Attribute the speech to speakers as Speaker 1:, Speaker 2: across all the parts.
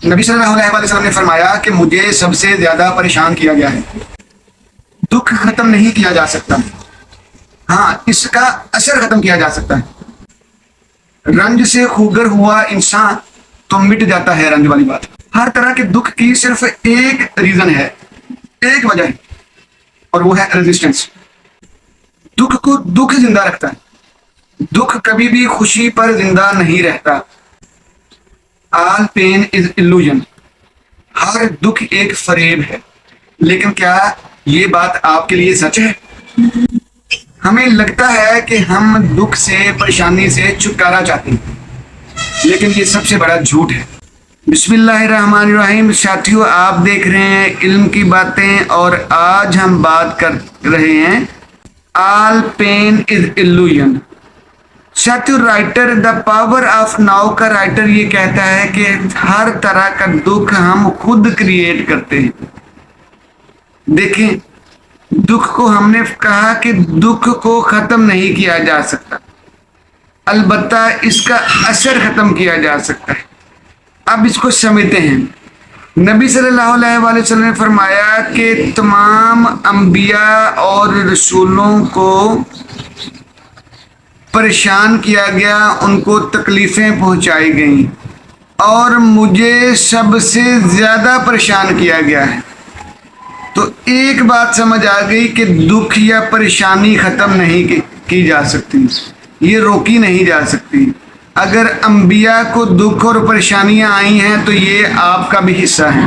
Speaker 1: نبی صلی اللہ علیہ وسلم نے فرمایا کہ مجھے سب سے زیادہ پریشان کیا گیا ہے، دکھ ختم نہیں کیا جا سکتا، ہاں اس کا اثر ختم کیا جا سکتا ہے۔ رنج سے خوگر ہوا انسان تو مٹ جاتا ہے رنج والی بات۔ ہر طرح کے دکھ کی صرف ایک ریزن ہے، ایک وجہ ہے، اور وہ ہے ریزسٹنس۔ دکھ کو دکھ زندہ رکھتا ہے، دکھ کبھی بھی خوشی پر زندہ نہیں رہتا۔ آل پین از illusion، ہر دکھ ایک فریب ہے۔ لیکن کیا یہ بات آپ کے لیے سچ ہے؟ ہمیں لگتا ہے کہ ہم دکھ سے، پریشانی سے چھٹکارا چاہتے ہیں، لیکن یہ سب سے بڑا جھوٹ ہے۔ بسم اللہ الرحمن الرحیم۔ ساتھیو، آپ دیکھ رہے ہیں علم کی باتیں، اور آج ہم بات کر رہے ہیں آل پین از illusion۔ ساتھیو، writer the power of now کا رائٹر یہ کہتا ہے کہ ہر طرح کا دکھ ہم خود کریٹ کرتے ہیں۔ دیکھیں، دکھ کو ہم نے کہا کہ دکھ کو ختم نہیں کیا جا سکتا، البتہ اس کا اثر ختم کیا جا سکتا ہے۔ اب اس کو سمجھتے ہیں۔ نبی صلی اللہ علیہ وآلہ وسلم نے فرمایا کہ تمام انبیاء اور رسولوں کو پریشان کیا گیا، ان کو تکلیفیں پہنچائی گئیں، اور مجھے سب سے زیادہ پریشان کیا گیا ہے۔ تو ایک بات سمجھ آ گئی کہ دکھ یا پریشانی ختم نہیں کی جا سکتی، یہ روکی نہیں جا سکتی۔ اگر انبیاء کو دکھ اور پریشانیاں آئی ہیں تو یہ آپ کا بھی حصہ ہے۔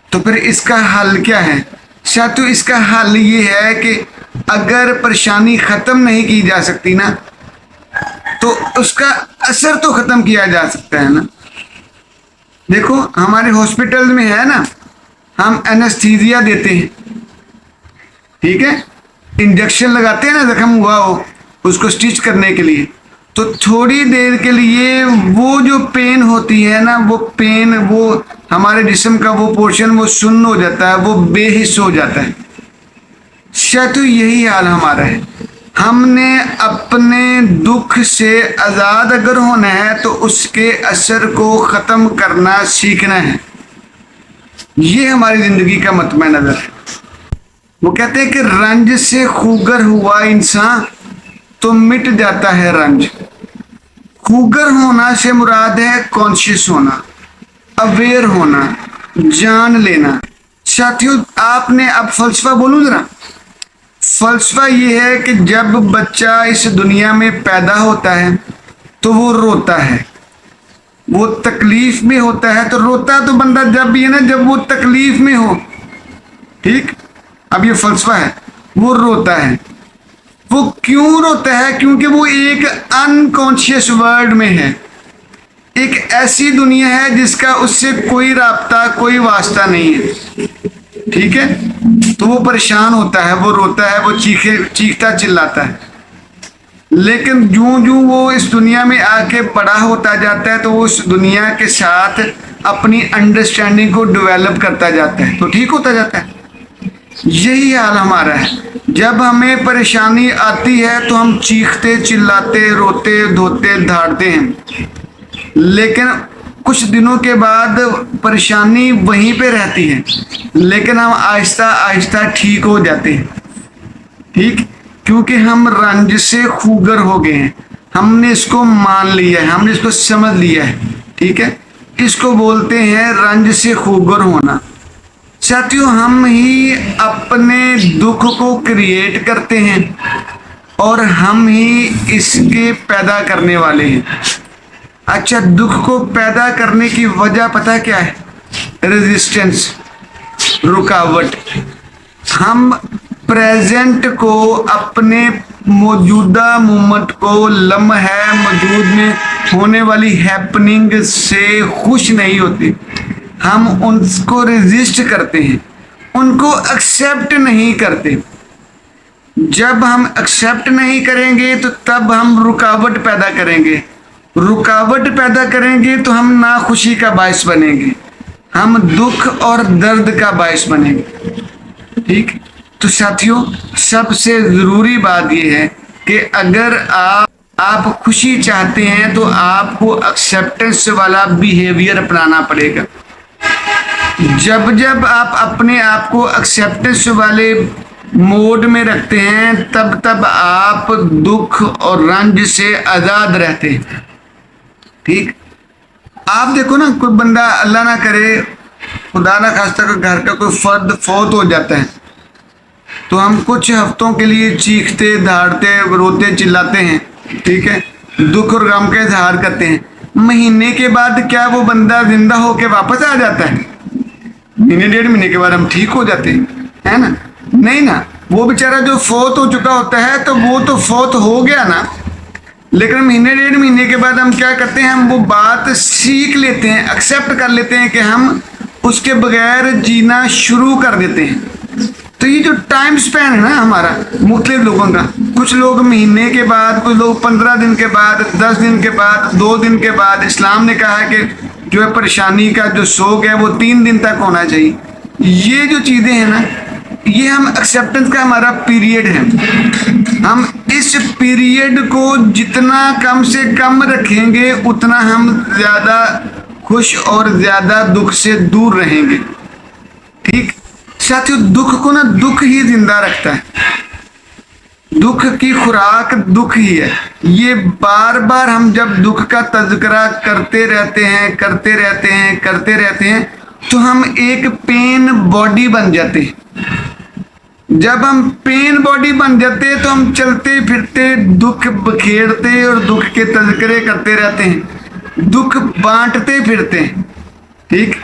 Speaker 1: تو پھر اس کا حل کیا ہے؟ ساتھیو، اس کا حل یہ ہے کہ اگر پریشانی ختم نہیں کی جا سکتی نا، تو اس کا اثر تو ختم کیا جا سکتا ہے نا۔ دیکھو، ہمارے ہاسپٹل میں ہے نا، ہم اینستھیزیا دیتے ہیں، ٹھیک ہے، انجیکشن لگاتے ہیں نا، زخم ہوا ہو اس کو سٹچ کرنے کے لیے، تو تھوڑی دیر کے لیے وہ جو پین ہوتی ہے نا، وہ پین، وہ ہمارے جسم کا وہ پورشن وہ سن ہو جاتا ہے، وہ بے حس ہو جاتا ہے۔ شاید یہی حال ہمارا ہے۔ ہم نے اپنے دکھ سے آزاد اگر ہونا ہے تو اس کے اثر کو ختم کرنا سیکھنا ہے۔ یہ ہماری زندگی کا مطمع نظر ہے۔ وہ کہتے ہیں کہ رنج سے خوگر ہوا انسان تو مٹ جاتا ہے رنج۔ خوگر ہونا سے مراد ہے کانشیس ہونا، اویئر ہونا، جان لینا۔ ساتھیو، آپ نے اب فلسفہ بولوں ذرا۔ فلسفہ یہ ہے کہ جب بچہ اس دنیا میں پیدا ہوتا ہے تو وہ روتا ہے، وہ تکلیف میں ہوتا ہے، تو روتا تو بندہ جب بھی ہے نا، جب وہ تکلیف میں ہو، ٹھیک۔ اب یہ فلسفہ ہے، وہ روتا ہے۔ وہ کیوں روتا ہے؟ کیونکہ وہ ایک انکانشیس ورلڈ میں ہے، ایک ایسی دنیا ہے جس کا اس سے کوئی رابطہ، کوئی واسطہ نہیں ہے، ٹھیک ہے۔ تو وہ پریشان ہوتا ہے، وہ روتا ہے، وہ چیختا چلاتا ہے۔ لیکن جوں وہ اس دنیا میں آ کے بڑا ہوتا جاتا ہے تو وہ اس دنیا کے ساتھ اپنی انڈرسٹینڈنگ کو ڈیولپ کرتا جاتا ہے، تو ٹھیک ہوتا جاتا ہے۔ یہی حال ہمارا ہے۔ جب ہمیں پریشانی آتی ہے تو ہم چیختے چلاتے، روتے دھوتے دھاڑتے ہیں، لیکن کچھ دنوں کے بعد پریشانی وہیں پہ رہتی ہے، لیکن ہم آہستہ آہستہ ٹھیک ہو جاتے ہیں، ٹھیک، کیونکہ ہم رنج سے خوگر ہو گئے ہیں۔ ہم نے اس کو مان لیا ہے، ہم نے اس کو سمجھ لیا ہے، ٹھیک ہے۔ اس کو بولتے ہیں رنج سے خوگر ہونا۔ ساتھیو، ہم ہی اپنے دکھ کو کریٹ کرتے ہیں اور ہم ہی اس کے پیدا کرنے والے ہیں۔ اچھا، دکھ کو پیدا کرنے کی وجہ پتہ کیا ہے؟ ریزسٹنس، رکاوٹ۔ ہم پریزنٹ کو، اپنے موجودہ مومنٹ کو، لمحہ موجود میں ہونے والی ہیپننگ سے خوش نہیں ہوتے۔ ہم ان کو ریزسٹ کرتے ہیں، ان کو ایکسیپٹ نہیں کرتے۔ جب ہم ایکسیپٹ نہیں کریں گے تو تب ہم رکاوٹ پیدا کریں گے، رکاوٹ پیدا کریں گے تو ہم ناخوشی کا باعث بنیں گے، ہم دکھ اور درد کا باعث بنیں گے، ٹھیک۔ تو ساتھیوں، سب سے ضروری بات یہ ہے کہ اگر آپ خوشی چاہتے ہیں تو آپ کو ایکسیپٹنس والا بیہیویئر اپنانا پڑے گا. جب جب آپ اپنے آپ کو ایکسیپٹنس والے موڈ میں رکھتے ہیں تب تب آپ دکھ اور رنج سے آزاد رہتے ہیں. ٹھیک. آپ دیکھو نا، کوئی بندہ اللہ نہ کرے، خدا نہ خواستہ کوئی گھر کا کوئی فرد فوت ہو جاتا ہے تو ہم کچھ ہفتوں کے لیے چیختے دھاڑتے روتے چلاتے ہیں. ٹھیک ہے، دکھ اور غم کا اظہار کرتے ہیں. مہینے کے بعد کیا وہ بندہ زندہ ہو کے واپس آ جاتا ہے؟ مہینے 1.5 مہینے کے بعد ہم ٹھیک ہو جاتے ہیں، ہے نا؟ نہیں نا. وہ بیچارہ جو فوت ہو چکا ہوتا ہے تو وہ تو فوت ہو گیا نا، لیکن مہینے 1.5 مہینے کے بعد ہم کیا کرتے ہیں؟ ہم وہ بات سیکھ لیتے ہیں، ایکسیپٹ کر لیتے ہیں کہ ہم اس کے بغیر جینا شروع کر دیتے ہیں. تو یہ جو ٹائم سپین ہے نا ہمارا مختلف لوگوں کا، کچھ لوگ مہینے کے بعد، کچھ لوگ 15 دن کے بعد، 10 دن کے بعد، 2 دن کے بعد. اسلام نے کہا ہے کہ جو ہے پریشانی کا جو سوگ ہے وہ 3 دن تک ہونا چاہیے. یہ جو چیزیں ہیں نا، یہ ہم ایکسیپٹنس کا ہمارا پیریڈ ہے. ہم اس پیریڈ کو جتنا کم سے کم رکھیں گے اتنا ہم زیادہ خوش اور زیادہ دکھ سے دور رہیں گے. ٹھیک. ساتھیو، دکھ کو نا دکھ ہی زندہ رکھتا ہے. دکھ کی خوراک دکھ ہی ہے. یہ بار بار ہم جب دکھ کا تذکرہ کرتے رہتے ہیں تو ہم ایک پین باڈی بن جاتے ہیں. جب ہم پین باڈی بن جاتے ہیں تو ہم چلتے پھرتے دکھ بکھیرتے اور دکھ کے تذکرے کرتے رہتے ہیں، دکھ بانٹتے پھرتے ہیں. ٹھیک.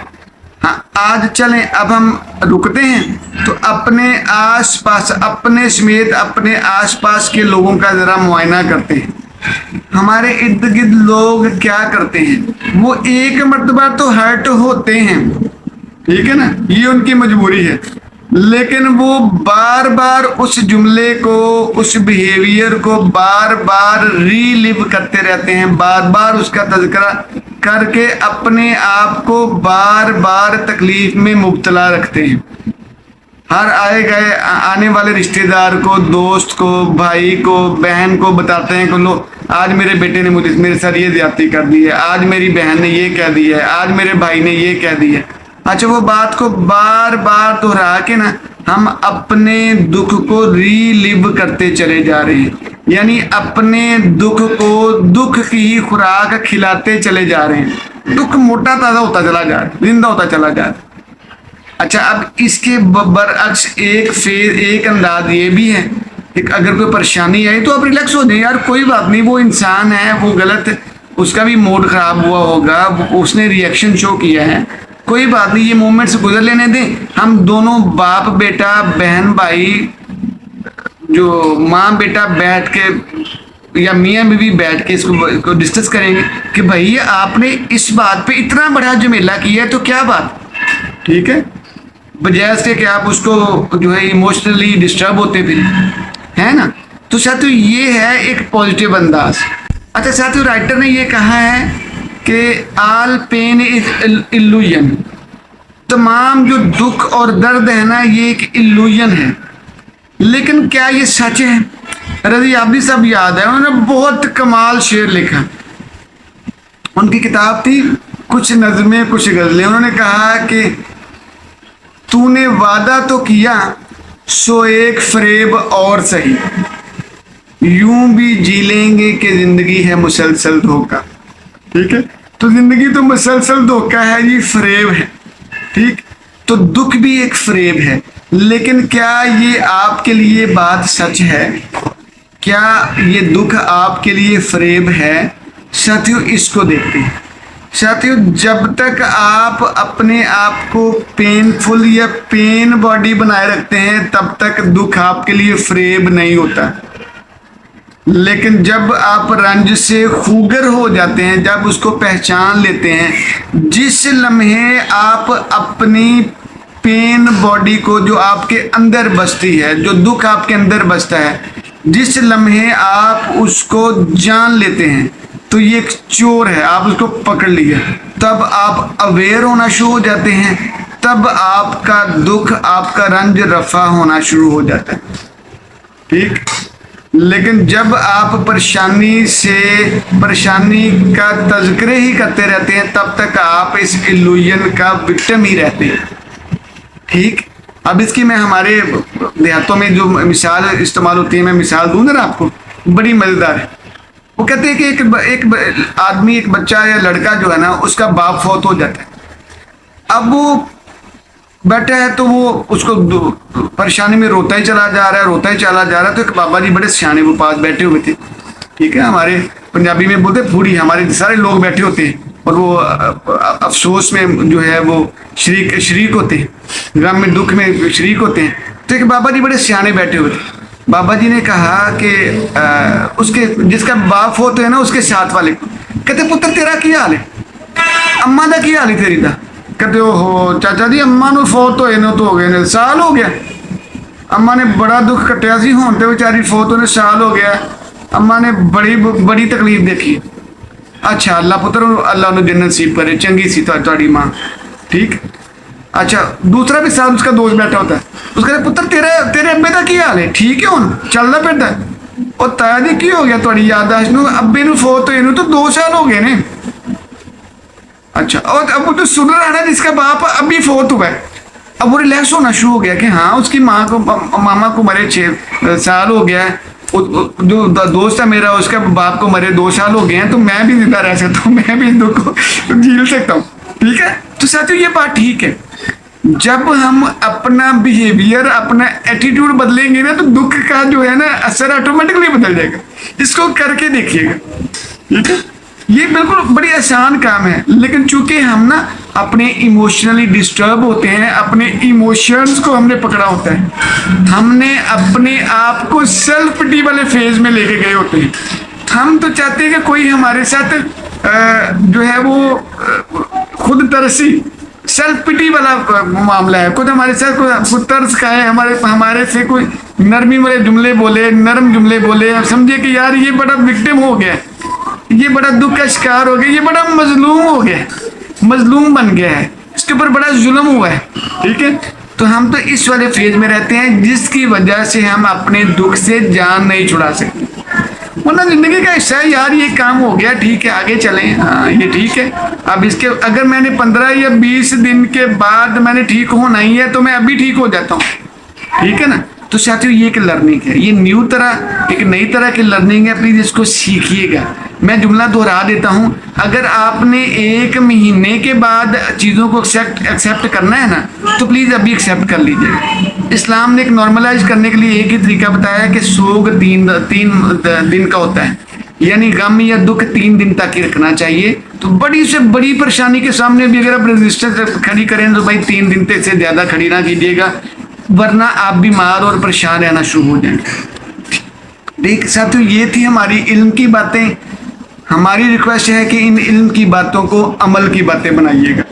Speaker 1: ہاں، آج چلیں اب ہم رکتے ہیں تو اپنے آس پاس، اپنے سمیت اپنے آس پاس کے لوگوں کا ذرا معائنہ کرتے ہیں. ہمارے ارد گرد لوگ کیا کرتے ہیں؟ وہ ایک مرتبہ تو ہرٹ ہوتے ہیں، ٹھیک ہے نا، یہ ان کی مجبوری ہے، لیکن وہ بار بار اس جملے کو، اس بیہیویئر کو بار بار ری لیو کرتے رہتے ہیں، بار بار اس کا تذکرہ کر کے اپنے آپ کو بار بار تکلیف میں مبتلا رکھتے ہیں. ہر آنے والے رشتہ دار کو، دوست کو، بھائی کو، بہن کو بتاتے ہیں کہ لو آج میرے بیٹے نے میرے ساتھ یہ زیادتی کر دی ہے، آج میری بہن نے یہ کہہ دی ہے، آج میرے بھائی نے یہ کہہ دی ہے. اچھا، وہ بات کو بار بار دہرا کے نا ہم اپنے دکھ کو ری لیو کرتے چلے جا رہے ہیں، یعنی اپنے دکھ کو دکھ کی ہی خوراک کھلاتے چلے جا رہے ہیں. دکھ موٹا تازہ ہوتا چلا جا رہا ہے، زندہ ہوتا چلا جا رہا ہے. اچھا، اب اس کے برعکس ایک انداز یہ بھی ہے کہ اگر کوئی پریشانی آئی تو آپ ریلیکس ہو جائیں، یار کوئی بات نہیں، وہ انسان ہے، وہ غلط، اس کا بھی موڈ خراب ہوا ہوگا، اس نے ری ایکشن شو کیا ہے، کوئی بات نہیں، یہ مومنٹ سے گزر لینے دیں. ہم دونوں باپ بیٹا، بہن بھائی، جو ماں بیٹا بیٹھ کے یا میاں بیوی بیٹھ کے اس کو ڈسکس کریں گے کہ بھائی آپ نے اس بات پہ اتنا بڑا جھمیلا کیا ہے تو کیا بات. ٹھیک ہے، بجائے اس کے کہ آپ اس کو جو ہے ایموشنلی ڈسٹرب ہوتے پھر، ہے نا. تو ساتھیو، یہ ہے ایک پازیٹیو انداز. اچھا ساتھیو، رائٹر نے یہ کہا ہے کہ آل پین از illusion. تمام جو دکھ اور درد ہے نا یہ ایک illusion ہے. لیکن کیا یہ سچ ہے؟ رضی عابدی صاحب یاد ہے، انہوں نے بہت کمال شعر لکھا. ان کی کتاب تھی کچھ نظمیں کچھ غزلیں. انہوں نے کہا کہ تو نے وعدہ تو کیا سو ایک فریب اور سہی، یوں بھی جی لیں گے کہ زندگی ہے مسلسل دھوکہ. ٹھیک ہے، تو زندگی تو مسلسل دھوکہ ہے، یہ فریب ہے. ٹھیک. تو دکھ بھی ایک فریب ہے، لیکن کیا یہ آپ کے لیے بات سچ ہے؟ کیا یہ دکھ آپ کے لیے فریب ہے؟ ساتھیو، اس کو دیکھتے ہیں. ساتھیو، جب تک آپ اپنے آپ کو پین فل یا پین باڈی بنائے رکھتے ہیں تب تک دکھ آپ کے لیے فریب نہیں ہوتا. لیکن جب آپ رنج سے خوگر ہو جاتے ہیں، جب اس کو پہچان لیتے ہیں، جس لمحے آپ اپنی پین باڈی کو جو آپ کے اندر بستی ہے، جو دکھ آپ کے اندر بستا ہے، جس لمحے آپ اس کو جان لیتے ہیں تو یہ ایک چور ہے، آپ اس کو پکڑ لیے، تب آپ اویئر ہونا شروع ہو جاتے ہیں، تب آپ کا دکھ، آپ کا رنج رفع ہونا شروع ہو جاتا ہے. ٹھیک. لیکن جب آپ پریشانی کا تذکرے ہی کرتے رہتے ہیں تب تک آپ اس الوژن کا وکٹم ہی رہتے ہیں. ٹھیک. اب اس کی میں ہمارے دیہاتوں میں جو مثال استعمال ہوتی ہے میں مثال دوں نا آپ کو, بڑی مزیدار ہے. وہ کہتے ہیں کہ ایک آدمی, ایک بچہ یا لڑکا جو ہے نا اس کا باپ فوت ہو جاتا ہے. اب وہ بیٹھا ہے تو وہ اس کو پریشانی میں روتا ہی چلا جا رہا ہے. تو ایک بابا جی بڑے سیانے وہ پاس بیٹھے ہوئے تھے. ٹھیک ہے, ہمارے پنجابی میں بولتے پھوڑی, ہمارے سارے لوگ بیٹھے ہوتے ہیں اور وہ افسوس میں جو ہے وہ شریک ہوتے ہیں, غم میں دکھ میں شریک ہوتے ہیں. تو ایک بابا جی بڑے سیانے بیٹھے ہوئے تھے. بابا جی نے کہا کہ اس کے جس کا باپ ہوتے ہیں نا اس کے ساتھ والے کو کہتے پتر تیرا کی حال ہے, اما دا کی حال ہے تیری دا. کہتے ہو چاچا جی اما نو فوت ہوئے نو تو ہو گئے نے سال ہو گیا. اما نے بڑا دکھ کٹیا سی, ہون تے بیچاری فوت ہونے سال ہو گیا. اما نے بڑی تکلیف دیکھی. اچھا اللہ پتر اللہ انہوں جنت نصیب کرے, چنگی سی تہاڈی ماں. ٹھیک. اچھا دوسرا بھی ساتھ اس کا دوست بیٹھا ہوتا ہے. اس کا پتر تیرے ابے کا کی حال ہے, ٹھیک ہے ہن چلنا پھردا ہے. اور تایا جی کی ہو گیا تہاڈی یادداشت نو, ابے نو فوت ہوئے نو تو 2 سال ہو گئے نے. اچھا, اور اب وہ تو سن رہا ہے نا جس کا باپ ابھی فوت ہوا ہے. اب وہ ریلیکس ہونا شروع ہو گیا کہ ہاں اس کی ماں کو ماما کو مرے 6 سال ہو گیا ہے, جو دوست ہے میرا اس کا باپ کو مرے 2 سال ہو گئے ہیں, تو میں بھی زندہ رہ سکتا ہوں, میں بھی اس دکھ کو جھیل سکتا ہوں. ٹھیک ہے. تو ساتھیو یہ بات ٹھیک ہے, جب ہم اپنا بیہیویئر اپنا ایٹیٹیوڈ بدلیں گے نا تو دکھ کا جو ہے نا اثر آٹومیٹکلی بدل جائے گا. اس کو کر کے دیکھیے گا. ٹھیک ہے. یہ بالکل بڑی آسان کام ہے, لیکن چونکہ ہم نا اپنے ایموشنلی ڈسٹرب ہوتے ہیں, اپنے ایموشنز کو ہم نے پکڑا ہوتا ہے, ہم نے اپنے آپ کو سیلف پٹی والے فیز میں لے کے گئے ہوتے ہیں. ہم تو چاہتے ہیں کہ کوئی ہمارے ساتھ جو ہے وہ خود ترسی سیلف پٹی والا معاملہ ہے, خود ہمارے ساتھ کوئی ترس کھائے, ہمارے سے کوئی نرمی والے جملے بولے, نرم جملے بولے, سمجھے کہ یار یہ بڑا وکٹم ہو گیا, یہ بڑا دکھ کا شکار ہو گیا, یہ بڑا مظلوم ہو گیا, مظلوم بن گیا ہے, اس کے اوپر بڑا ظلم ہوا ہے. ٹھیک ہے. تو ہم تو اس والے فیز میں رہتے ہیں جس کی وجہ سے ہم اپنے دکھ سے جان نہیں چھڑا سکتے. ورنہ زندگی کا حصہ ہے یار, یہ کام ہو گیا ٹھیک ہے آگے چلیں, ہاں یہ ٹھیک ہے. اب اس کے اگر میں نے 15 یا 20 دن کے بعد میں نے ٹھیک ہونا ہی ہے تو میں ابھی ٹھیک ہو جاتا ہوں. ٹھیک ہے نا. تو ساتھیو یہ ایک لرننگ ہے, یہ ایک نئی طرح کی لرننگ ہے. پلیز اس کو سیکھیے گا. میں جملہ دہرا دیتا ہوں, اگر آپ نے 1 مہینے کے بعد چیزوں کو ایکسیپٹ کرنا ہے نا تو پلیز ابھی ایکسیپٹ کر لیجیے گا. اسلام نے ایک نارملائز کرنے کے لیے ایک ہی طریقہ بتایا ہے کہ سوگ 3 دن کا ہوتا ہے, یعنی غم یا دکھ 3 دن تک ہی رکھنا چاہیے. تو بڑی سے بڑی پریشانی کے سامنے بھی اگر آپ ریزسٹنس کھڑی کریں تو بھائی 3 دن سے زیادہ کھڑی نہ کیجیے گا, ورنہ آپ بیمار اور پریشان رہنا شروع ہو جائیں گے. ٹھیک ساتھیو, یہ تھی ہماری علم کی باتیں. ہماری ریکویسٹ ہے کہ ان علم کی باتوں کو عمل کی باتیں بنائیے گا.